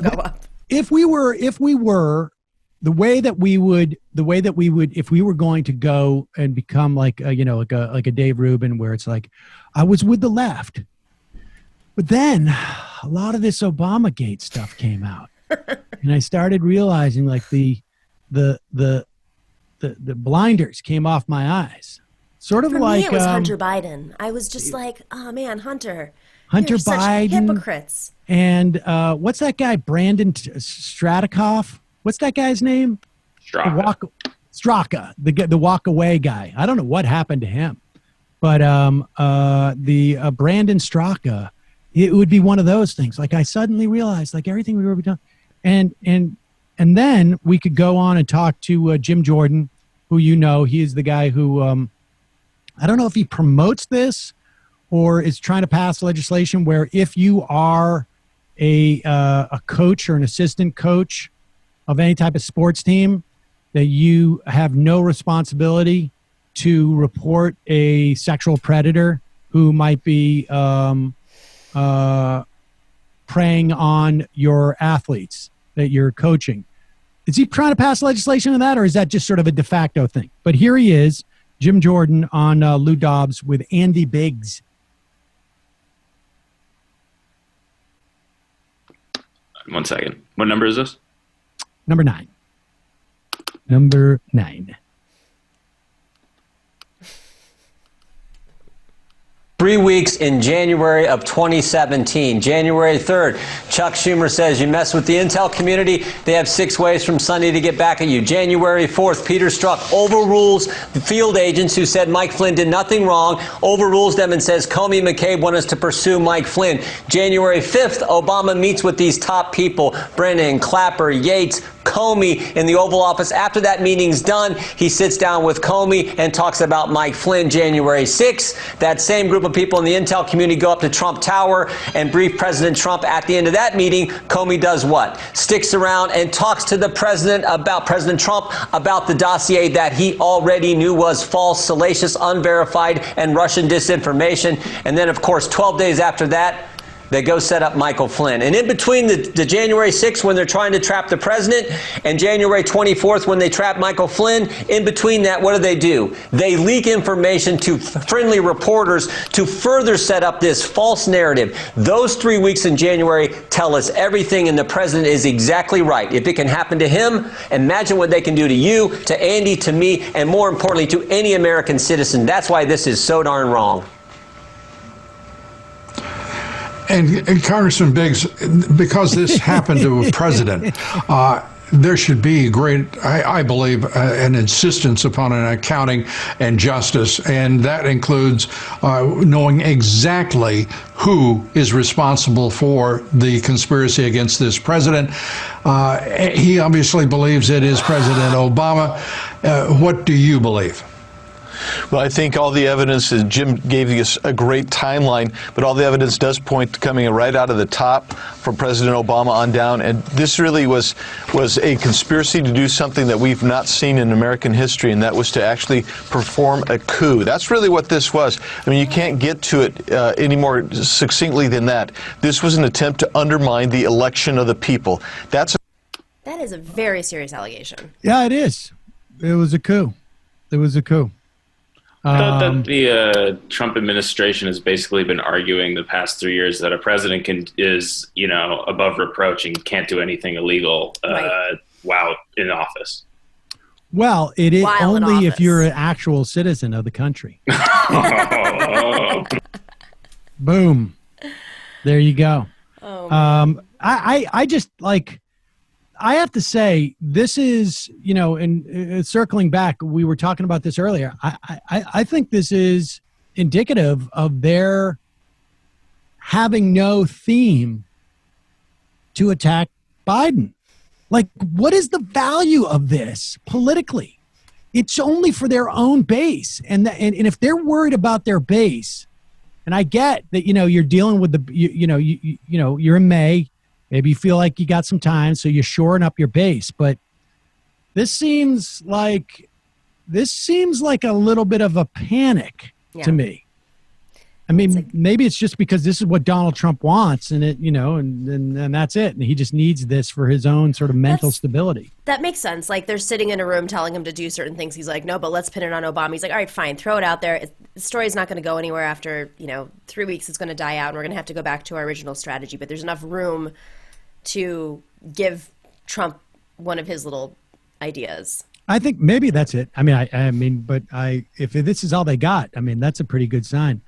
Go up. If we were the way that we would, if we were going to go and become like a Dave Rubin, where it's like, I was with the left, but then a lot of this Obamagate stuff came out, and I started realizing like the blinders came off my eyes. Sort of For like me, it was Hunter Biden. I was just like, oh man, Hunter Biden, such hypocrites. And what's that guy, Brandon Stratikoff? What's that guy's name? Straka, the walk away guy. I don't know what happened to him, but the Brandon Straka, it would be one of those things. Like I suddenly realized, like everything we were doing, and then we could go on and talk to Jim Jordan, who he is the guy who I don't know if he promotes this or is trying to pass legislation where if you are a coach or an assistant coach of any type of sports team, that you have no responsibility to report a sexual predator who might be preying on your athletes that you're coaching. Is he trying to pass legislation on that, or is that just sort of a de facto thing? But here he is, Jim Jordan on Lou Dobbs with Andy Biggs. One second. What number is this? Number 9. Number 9. 3 weeks in January of 2017. January 3rd, Chuck Schumer says, you mess with the intel community, they have 6 ways from Sunday to get back at you. January 4th, Peter Strzok overrules the field agents who said Mike Flynn did nothing wrong, overrules them and says Comey and McCabe want us to pursue Mike Flynn. January 5th, Obama meets with these top people, Brennan, Clapper, Yates, Comey in the Oval Office. After that meeting's done, he sits down with Comey and talks about Mike Flynn. January 6th, that same group of people in the intel community go up to Trump Tower and brief President Trump. At the end of that meeting, Comey does what? Sticks around and talks to the president about President Trump about the dossier that he already knew was false, salacious, unverified, and Russian disinformation. And then, of course, 12 days after that, they go set up Michael Flynn. And in between the January 6th, when they're trying to trap the president, and January 24th, when they trap Michael Flynn, in between that, what do? They leak information to friendly reporters to further set up this false narrative. Those 3 weeks in January tell us everything, and the president is exactly right. If it can happen to him, imagine what they can do to you, to Andy, to me, and more importantly, to any American citizen. That's why this is so darn wrong. And Congressman Biggs, because this happened to a president, there should be I believe, an insistence upon an accounting and justice, and that includes knowing exactly who is responsible for the conspiracy against this president. He obviously believes it is President Obama. What do you believe? Well, I think all the evidence, Jim gave us a great timeline, but all the evidence does point to coming right out of the top from President Obama on down. And this really was a conspiracy to do something that we've not seen in American history, and that was to actually perform a coup. That's really what this was. I mean, you can't get to it any more succinctly than that. This was an attempt to undermine the election of the people. That is a very serious allegation. Yeah, it is. It was a coup. It was a coup. I thought that the Trump administration has basically been arguing the past 3 years that a president is above reproach and can't do anything illegal while in office. Well, it is only if you're an actual citizen of the country. Boom. There you go. Oh, I just like. I have to say, this is, and circling back, we were talking about this earlier. I think this is indicative of their having no theme to attack Biden. Like, what is the value of this politically? It's only for their own base. And if they're worried about their base, and I get that, you're dealing with you're in May. Maybe you feel like you got some time, so you're shoring up your base. But this seems like a little bit of a panic to me. I mean, maybe it's just because this is what Donald Trump wants, and it, and that's it. And he just needs this for his own sort of mental stability. That makes sense. Like, they're sitting in a room telling him to do certain things. He's like, no, but let's pin it on Obama. He's like, all right, fine, throw it out there. The story's not going to go anywhere after, 3 weeks. It's going to die out, and we're going to have to go back to our original strategy. But there's enough room to give Trump one of his little ideas. I think maybe that's it. I mean, but if this is all they got, I mean, that's a pretty good sign.